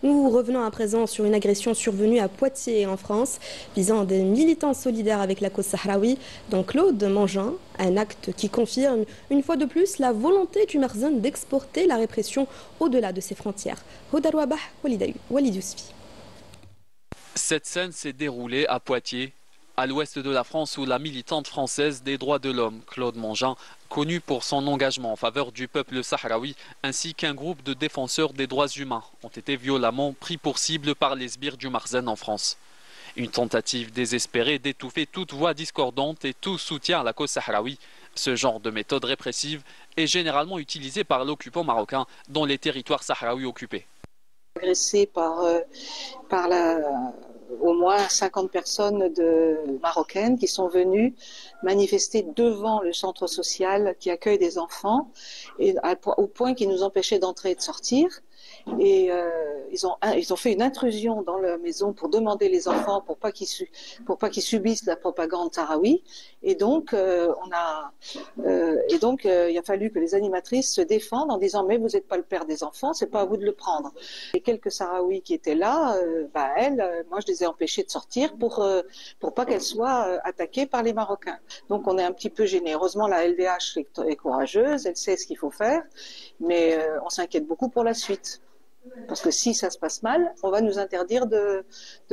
Nous revenons à présent sur une agression survenue à Poitiers en France, visant des militants solidaires avec la cause sahraoui, dont Claude Mangin, un acte qui confirme une fois de plus la volonté du Marzane d'exporter la répression au-delà de ses frontières. Hodar Wabah, Walid Yousfi. Cette scène s'est déroulée à Poitiers, à l'ouest de la France, où la militante française des droits de l'homme, Claude Mangin, connue pour son engagement en faveur du peuple sahraoui, ainsi qu'un groupe de défenseurs des droits humains, ont été violemment pris pour cible par les sbires du Marzane en France. Une tentative désespérée d'étouffer toute voix discordante et tout soutien à la cause sahraoui. Ce genre de méthode répressive est généralement utilisé par l'occupant marocain dans les territoires sahraouis occupés. Agressé par au moins 50 personnes marocaines qui sont venues manifester devant le centre social qui accueille des enfants, et au point qu'ils nous empêchaient d'entrer et de sortir. Et ils ont fait une intrusion dans la maison pour demander les enfants pour pas qu'ils subissent la propagande sahraoui. Et donc il a fallu que les animatrices se défendent en disant mais vous n'êtes pas le père des enfants, c'est pas à vous de le prendre. Et quelques Sahraouis qui étaient là, moi je les ai empêchés de sortir pour pas qu'elles soient attaquées par les Marocains. Donc on est un petit peu gênés. Heureusement la LDH est courageuse, elle sait ce qu'il faut faire, mais on s'inquiète beaucoup pour la suite. Parce que si ça se passe mal, on va nous interdire de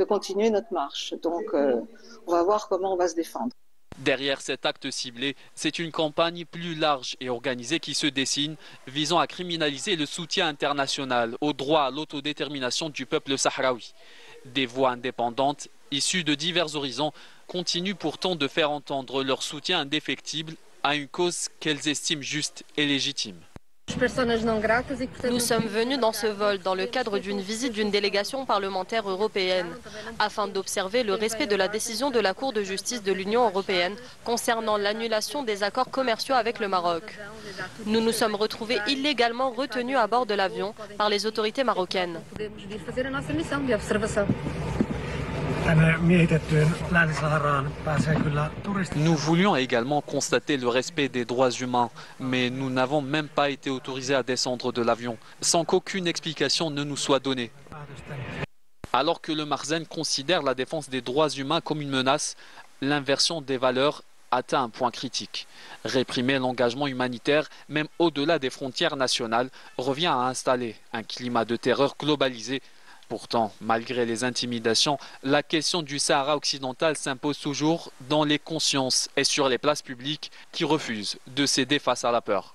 continuer notre marche. Donc on va voir comment on va se défendre. Derrière cet acte ciblé, c'est une campagne plus large et organisée qui se dessine, visant à criminaliser le soutien international au droit à l'autodétermination du peuple sahraoui. Des voix indépendantes, issues de divers horizons, continuent pourtant de faire entendre leur soutien indéfectible à une cause qu'elles estiment juste et légitime. Nous sommes venus dans ce vol dans le cadre d'une visite d'une délégation parlementaire européenne afin d'observer le respect de la décision de la Cour de justice de l'Union européenne concernant l'annulation des accords commerciaux avec le Maroc. Nous nous sommes retrouvés illégalement retenus à bord de l'avion par les autorités marocaines. Nous voulions également constater le respect des droits humains, mais nous n'avons même pas été autorisés à descendre de l'avion, sans qu'aucune explication ne nous soit donnée. Alors que le Marzane considère la défense des droits humains comme une menace, l'inversion des valeurs atteint un point critique. Réprimer l'engagement humanitaire, même au-delà des frontières nationales, revient à installer un climat de terreur globalisé. Pourtant, malgré les intimidations, la question du Sahara occidental s'impose toujours dans les consciences et sur les places publiques qui refusent de céder face à la peur.